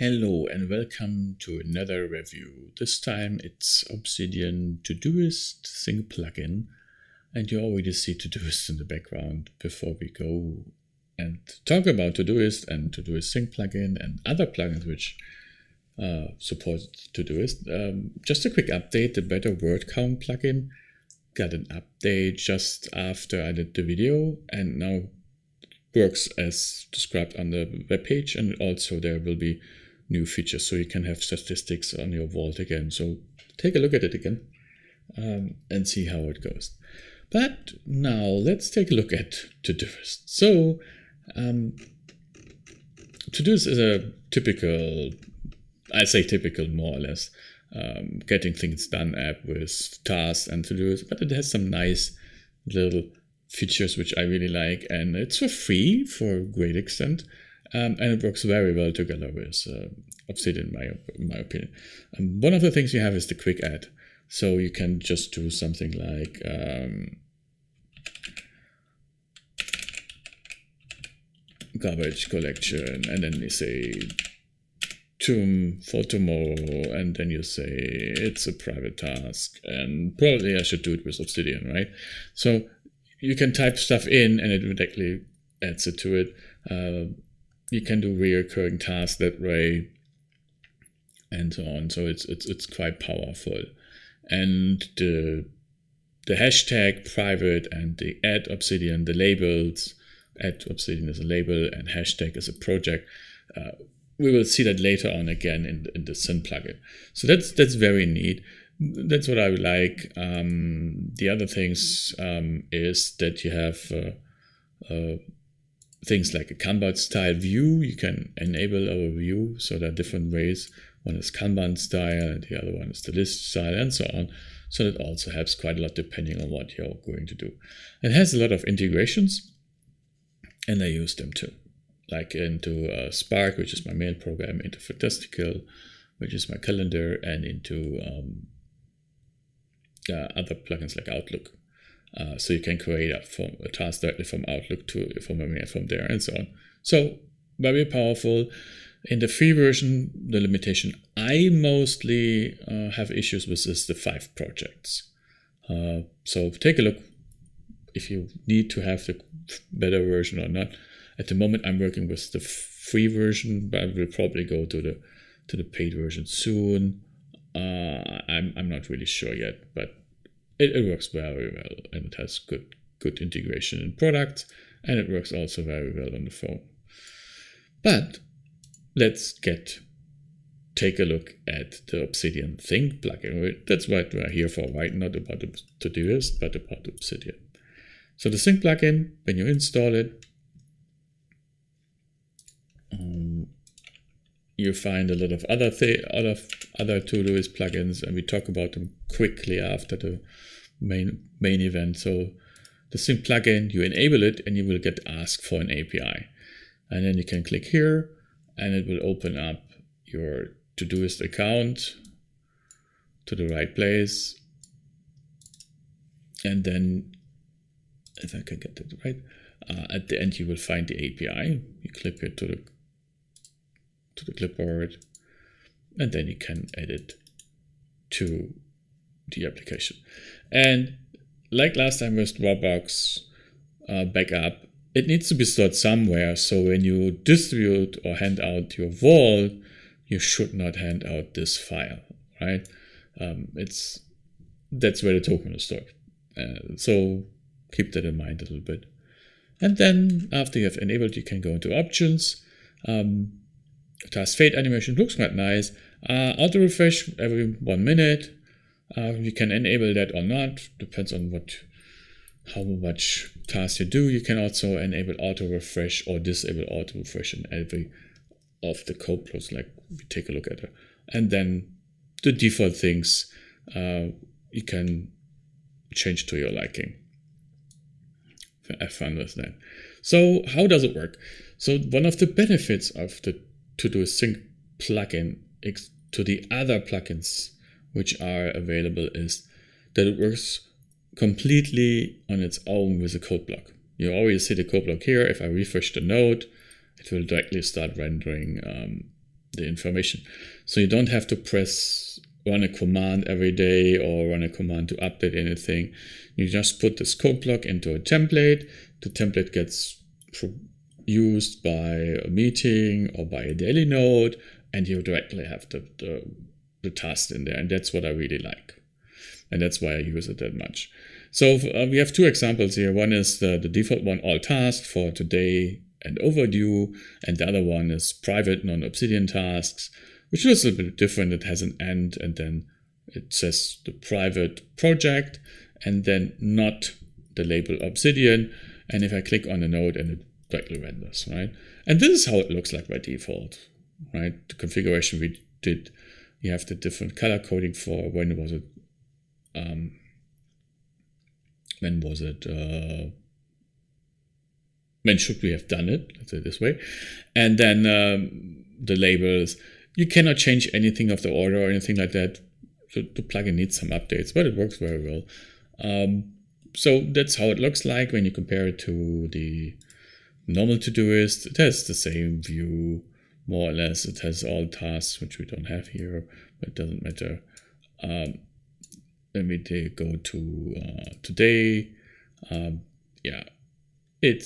Hello and welcome to another review. This time it's Obsidian Todoist Sync plugin, and you already see Todoist in the background. Before we go and talk about Todoist and Todoist Sync plugin and other plugins which support Todoist, just a quick update. The Better Word Count plugin got an update just after I did the video and now works as described on the webpage, and also there will be new features so you can have statistics on your vault again. So take a look at it again and see how it goes. But now let's take a look at Todoist. So Todoist is a typical, I say typical more or less, getting things done app with tasks and to-dos, but it has some nice little features which I really like, and it's for free for a great extent, and it works very well together with Obsidian in my opinion. One of the things you have is the quick add, so you can just do something like garbage collection, and then you say tomb for tomorrow, and then you say it's a private task, and probably I should do it with Obsidian, right? So you can type stuff in and it directly adds it to it. You can do recurring tasks that way and so on. So it's quite powerful. And the hashtag private and the add Obsidian, the labels, add Obsidian is a label and hashtag is a project. We will see that later on again in the Sync plugin. So that's very neat. That's what I would like. The other things is that you have things like a Kanban style view. You can enable our view, so there are different ways. One is Kanban style, and the other one is the list style, and so on. So that also helps quite a lot depending on what you're going to do. It has a lot of integrations, and I use them too, like into Spark, which is my mail program, into Fantastical, which is my calendar, and into other plugins like Outlook. So you can create a task directly from Outlook from there, and so on. So very powerful. In the free version, the limitation I mostly have issues with is the 5 projects. So take a look if you need to have the better version or not. At the moment, I'm working with the free version, but I will probably go to the paid version soon. I'm not really sure yet, but it works very well, and it has good integration in products, and it works also very well on the phone. But let's take a look at the Obsidian Sync plugin. That's what we're here for, right? Not about the Todoist, but about Obsidian. So the Sync plugin, when you install it, you find a lot of other Todoist plugins, and we talk about them quickly after the main event. So the Sync plugin, you enable it, and you will get asked for an API, and then you can click here, and it will open up your Todoist account to the right place, and then if I can get it right, at the end you will find the API. You click it to the clipboard, and then you can add it to the application. And like last time with Dropbox backup, it needs to be stored somewhere. So when you distribute or hand out your vault, you should not hand out this file, right? That's where the token is stored. So keep that in mind a little bit. And then after you have enabled, you can go into options. Task fade animation looks quite nice. Auto refresh every 1 minute. You can enable that or not, depends on how much tasks you do. You can also enable auto refresh or disable auto refresh in every of the code flows, like we take a look at it. And then the default things you can change to your liking. Have fun with that. So how does it work? So one of the benefits of the Todoist Sync plugin to the other plugins which are available is that it works completely on its own with a code block. You always see the code block here. If I refresh the node, it will directly start rendering the information. So you don't have to run a command every day or run a command to update anything. You just put this code block into a template. The template gets used by a meeting or by a daily node, and you directly have the task in there. And that's what I really like. And that's why I use it that much. So we have two examples here. One is the default one, all tasks for today and overdue. And the other one is private non-Obsidian tasks, which is a bit different. It has an end, and then it says the private project, and then not the label Obsidian. And if I click on a node, and it directly renders, right? And this is how it looks like by default, right? The configuration we did, you have the different color coding for when was it when should we have done it, let's say it this way. And then the labels, you cannot change anything of the order or anything like that. The plugin needs some updates, but it works very well. So that's how it looks like when you compare it to the normal Todoist. It has the same view, more or less. It has all tasks, which we don't have here, but it doesn't matter. Let me go to today. Yeah, it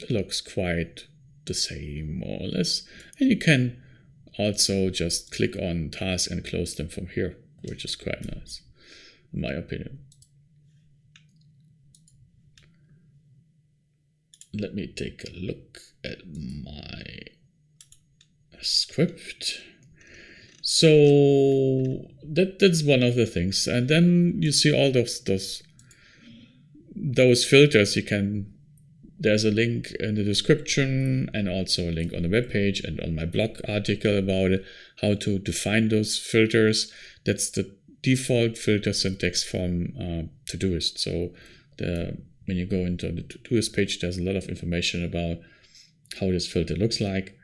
looks quite the same, more or less. And you can also just click on tasks and close them from here, which is quite nice, in my opinion. Let me take a look at my script. So that's one of the things. And then you see all those filters. There's a link in the description and also a link on the webpage and on my blog article about it, how to define those filters. That's the default filter syntax from Todoist. So when you go into the Todoist page, there's a lot of information about how this filter looks like.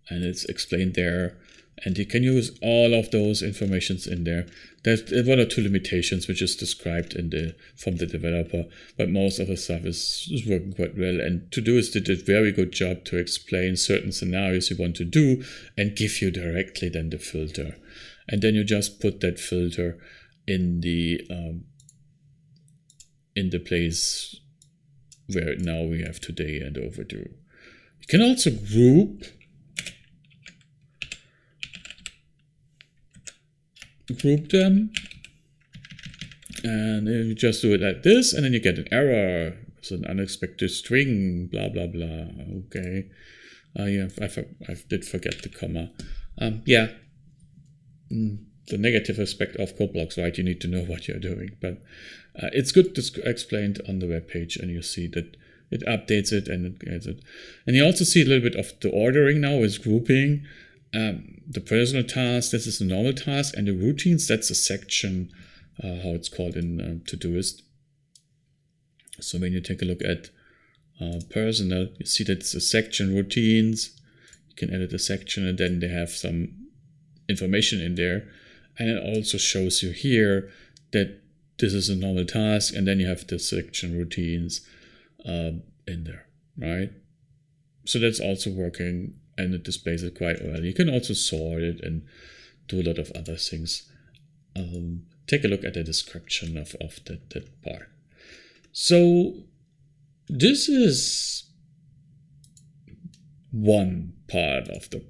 And it's explained there, and you can use all of those informations in there. There's one or two limitations which is described from the developer, but most of the stuff is working quite well. And Todoist did a very good job to explain certain scenarios you want to do and give you directly then the filter. And then you just put that filter in the place where now we have today and overdue. You can also group them, and you just do it like this, and then you get an error. It's an unexpected string, blah blah blah. Okay, yeah, I did forget the comma. The negative aspect of code blocks, right? You need to know what you're doing, but it's good explained on the web page, and you see that it updates it and it gets it. And you also see a little bit of the ordering now is grouping. The personal task, this is a normal task, and the routines, that's a section, how it's called in Todoist. So when you take a look at personal, you see that's a section, routines. You can edit a section, and then they have some information in there. And it also shows you here that this is a normal task, and then you have the section routines in there, right? So that's also working, and it displays it quite well. You can also sort it and do a lot of other things. Take a look at the description of that part. So this is one part of the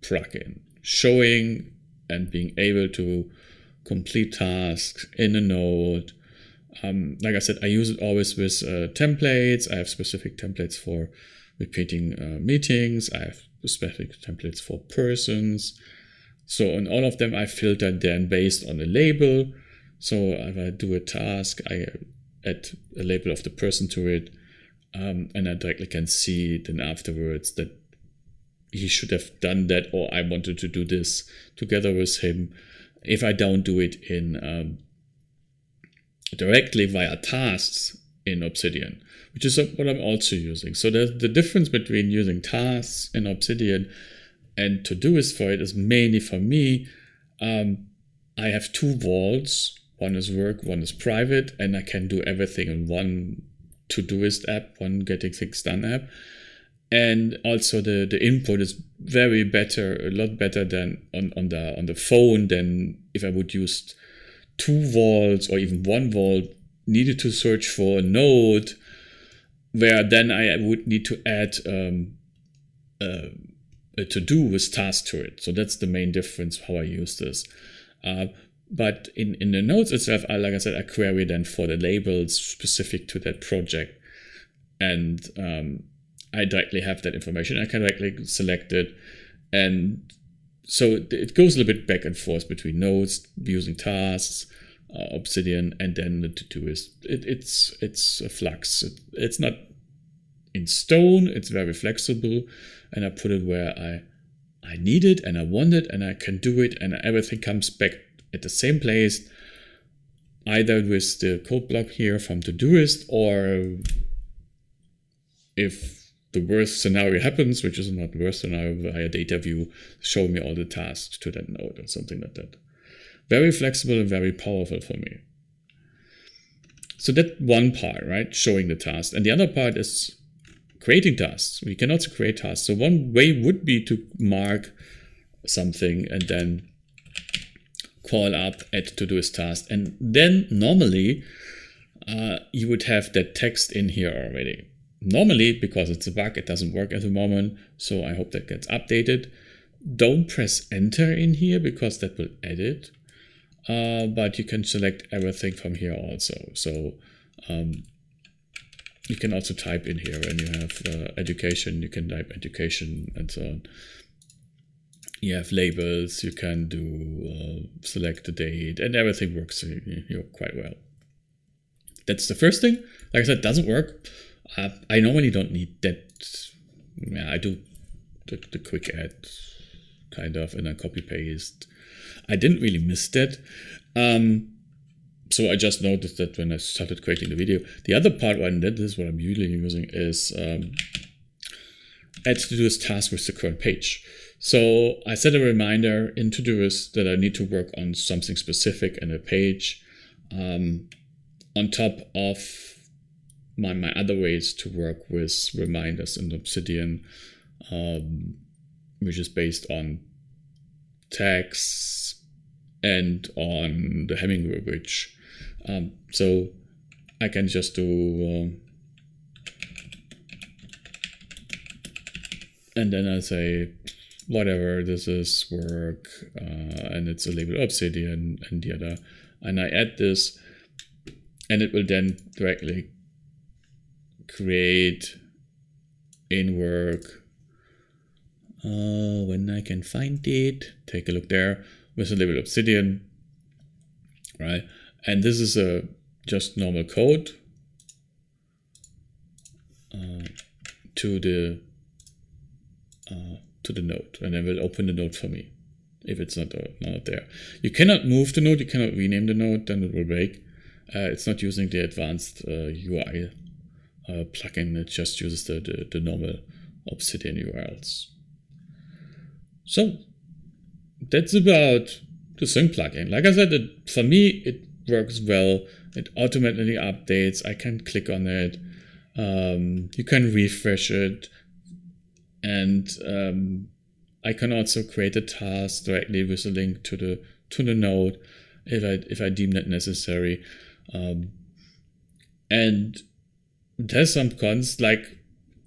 plugin, showing and being able to complete tasks in a node. Like I said, I use it always with templates. I have specific templates for repeating meetings. I have specific templates for persons. So in all of them, I filter then based on a label. So if I do a task, I add a label of the person to it, and I directly can see then afterwards that he should have done that, or I wanted to do this together with him. If I don't do it in directly via tasks in Obsidian, which is what I'm also using. So the difference between using tasks in Obsidian and Todoist for it is mainly for me, I have two vaults. One is work, one is private, and I can do everything in one Todoist app, one getting things done app. And also the input is a lot better than on the phone than if I would use 2 vaults or even 1 vault, needed to search for a node, where then I would need to add a to-do with task to it. So that's the main difference how I use this. But in the nodes itself, like I said, I query then for the labels specific to that project. And I directly have that information. I can directly select it. And so it goes a little bit back and forth between nodes, using tasks, Obsidian, and then the Todoist. It's a flux. It's not in stone. It's very flexible. And I put it where I need it and I want it and I can do it, and everything comes back at the same place, either with the code block here from Todoist, or if the worst scenario happens, which is not the worst scenario, via data view, show me all the tasks to that node or something like that. Very flexible and very powerful for me. So that one part, right? Showing the task. And the other part is creating tasks. We can also create tasks. So one way would be to mark something and then call up add Todoist task. And then normally you would have that text in here already. Normally, because it's a bug, it doesn't work at the moment. So I hope that gets updated. Don't press enter in here because that will edit. But you can select everything from here also. So you can also type in here when you have education, you can type education and so on. You have labels, you can do select the date, and everything works here quite well. That's the first thing. Like I said, it doesn't work. I normally don't need that. Yeah, I do the quick add kind of, and then copy paste. I didn't really miss that. So I just noticed that when I started creating the video. The other part, and that is what I'm usually using, is add Todoist task with the current page. So I set a reminder in Todoist that I need to work on something specific in a page, on top of my other ways to work with reminders in Obsidian, which is based on tags and on the Hemingway Bridge. So I can just do, and then I say, whatever, this is work, and it's a label Obsidian and the other, and I add this, and it will then directly create in work. When I can find it, take a look there with the label Obsidian, right? And this is just normal code to the node, and then we'll open the node for me if it's not there. You cannot move the node, you cannot rename the node, then it will break. It's not using the advanced UI plugin, it just uses the normal Obsidian URLs. So that's about the sync plugin. Like I said, for me, it works well. It automatically updates. I can click on it. You can refresh it. And I can also create a task directly with a link to the node if I deem that necessary. And it has some cons, like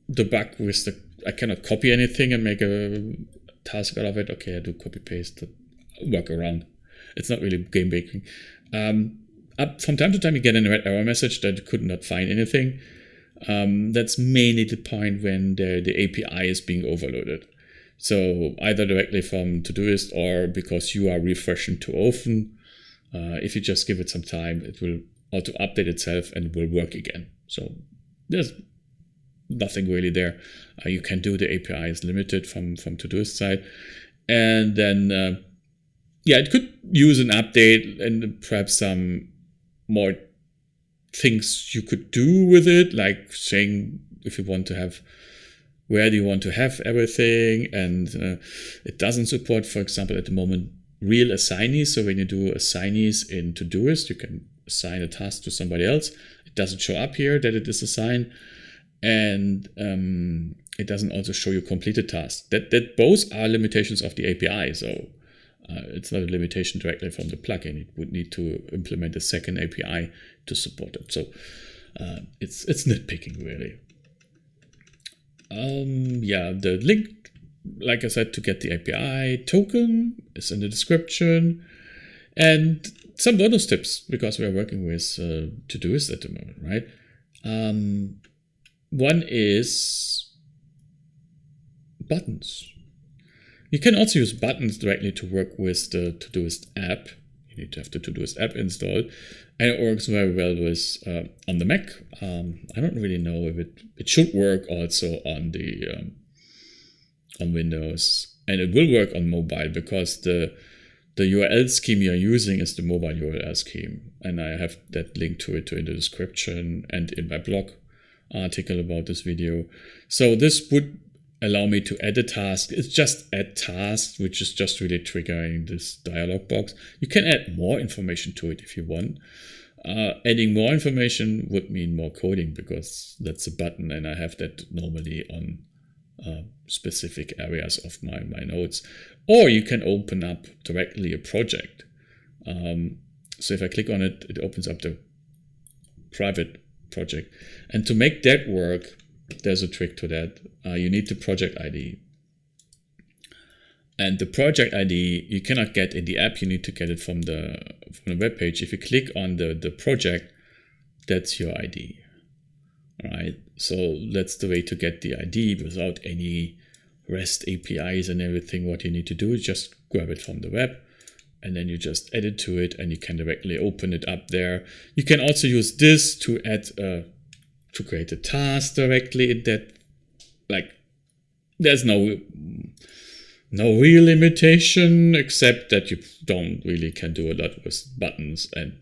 the bug with I cannot copy anything and make a task out of it. Okay, I do copy paste, work around. It's not really game breaking. From time to time, you get a red error message that you could not find anything. That's mainly the point when the API is being overloaded. So either directly from Todoist or because you are refreshing too often. If you just give it some time, it will auto update itself and it will work again. So there's nothing really there. You can do the API is limited from Todoist side. And then, it could use an update and perhaps some more things you could do with it, like saying if you want to have, where do you want to have everything, and it doesn't support, for example, at the moment, real assignees. So when you do assignees in Todoist, you can assign a task to somebody else. It doesn't show up here that it is assigned, and it doesn't also show you completed tasks. That both are limitations of the API, so it's not a limitation directly from the plugin. It would need to implement a second API to support it. So it's nitpicking, really. The link, like I said, to get the API token is in the description, and some bonus tips because we are working with Todoist at the moment, right? One is buttons. You can also use buttons directly to work with the Todoist app. You need to have the Todoist app installed, and it works very well with on the Mac. I don't really know if it should work also on the on Windows, and it will work on mobile because the URL scheme you're using is the mobile URL scheme, and I have that link to it in the description and in my blog article about this video. So this would allow me to add a task. It's just add task, which is just really triggering this dialog box. You can add more information to it if you want. Adding more information would mean more coding because that's a button, and I have that normally on specific areas of my nodes. Or you can open up directly a project. So if I click on it, it opens up the private project. And to make that work, there's a trick to that. You need the project ID. And the project ID you cannot get in the app, you need to get it from the web page. If you click on the project, that's your ID. All right, so that's the way to get the ID without any REST APIs and everything. What you need to do is just grab it from the web, and then you just add it to it, and you can directly open it up there. You can also use this to add to create a task directly in that. Like, there's no real limitation except that you don't really can do a lot with buttons and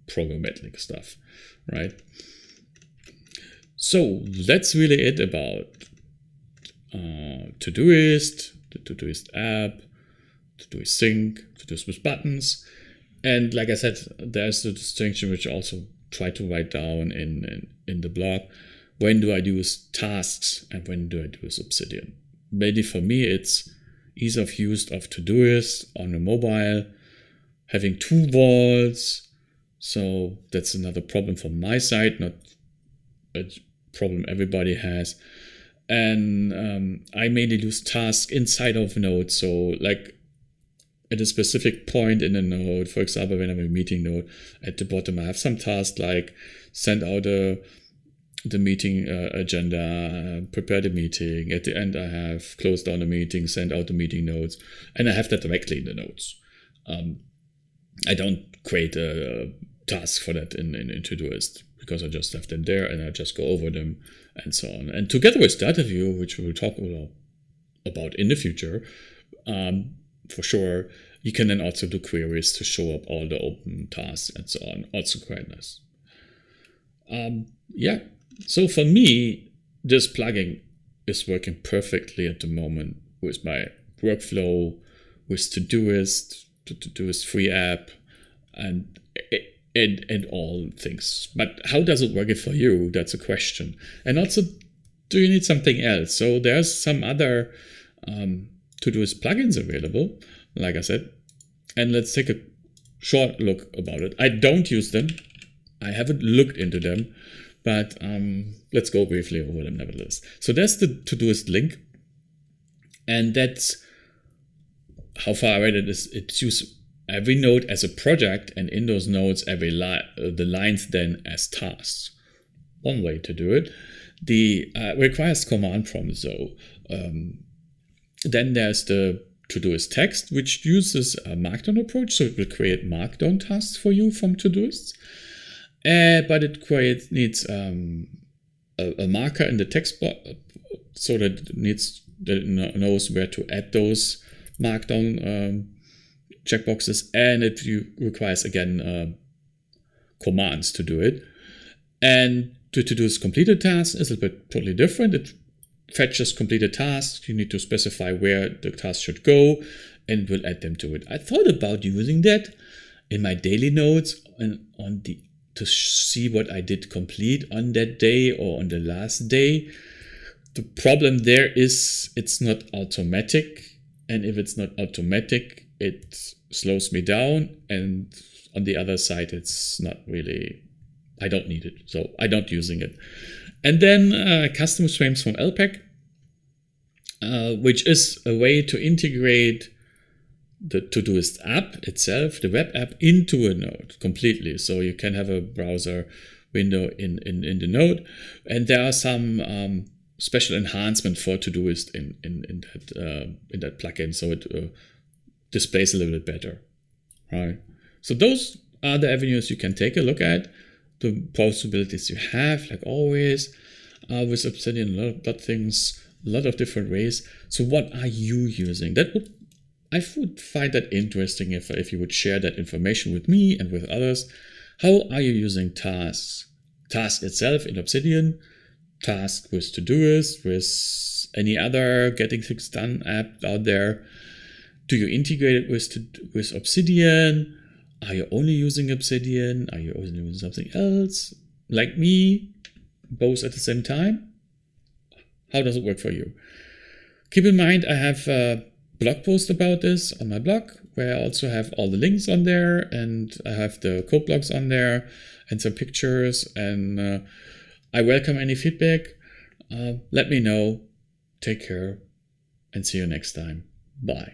programmatic stuff, right? So that's really it about Todoist, the Todoist app, Todoist Sync, Todoist with buttons. And like I said, there's the distinction which I also try to write down in the blog. When do I use tasks and when do I use Obsidian? Maybe for me, it's ease of use of Todoist on a mobile, having two walls. So that's another problem from my side, not a problem everybody has. And I mainly use tasks inside of Node. So like at a specific point in a node, for example, when I'm in a meeting node, at the bottom I have some tasks like send out the meeting agenda, prepare the meeting. At the end I have close down the meeting, send out the meeting notes, and I have that directly in the notes. I don't create a task for that in Todoist because I just have them there and I just go over them and so on. And together with Data View, which we will talk about in the future, for sure, you can then also do queries to show up all the open tasks and so on. Also quite nice. So for me, this plugin is working perfectly at the moment with my workflow, with Todoist, the Todoist free app, and all things. But how does it work for you? That's a question. And also, do you need something else? So there's some other Todoist plugins available, like I said. And let's take a short look about it. I don't use them. I haven't looked into them, but let's go briefly over them nevertheless. So there's the Todoist link, and that's how far I read it is. It's used every node as a project, and in those nodes, the lines then as tasks. One way to do it. The requires command prompts though. Then there's the Todoist text, which uses a Markdown approach, so it will create Markdown tasks for you from Todoist. But it needs a marker in the text box, so that it knows where to add those Markdown checkboxes, and it requires again commands to do it. And to Todoist completed tasks is a bit totally different. It fetches completed tasks. You need to specify where the task should go, and will add them to it. I thought about using that in my daily notes and on the to see what I did complete on that day or on the last day. The problem there is it's not automatic. And if it's not automatic, it slows me down. And on the other side, it's not really, I don't need it. So I don't using it. And then custom frames from LPAC, which is a way to integrate the Todoist app itself, the web app, into a node completely. So you can have a browser window in the node. And there are some special enhancement for Todoist in that plugin, so it displays a little bit better, right? So those are the avenues you can take a look at, the possibilities you have, like always, with Obsidian, a lot of things, a lot of different ways. So what are you using? I would find that interesting if you would share that information with me and with others. How are you using tasks? Task itself in Obsidian, task with Todoist, with any other getting things done app out there. Do you integrate it with Obsidian? Are you only using Obsidian? Are you only using something else? Like me, both at the same time? How does it work for you? Keep in mind, I have a blog post about this on my blog, where I also have all the links on there, and I have the code blogs on there and some pictures, and I welcome any feedback. Let me know. Take care and see you next time. Bye.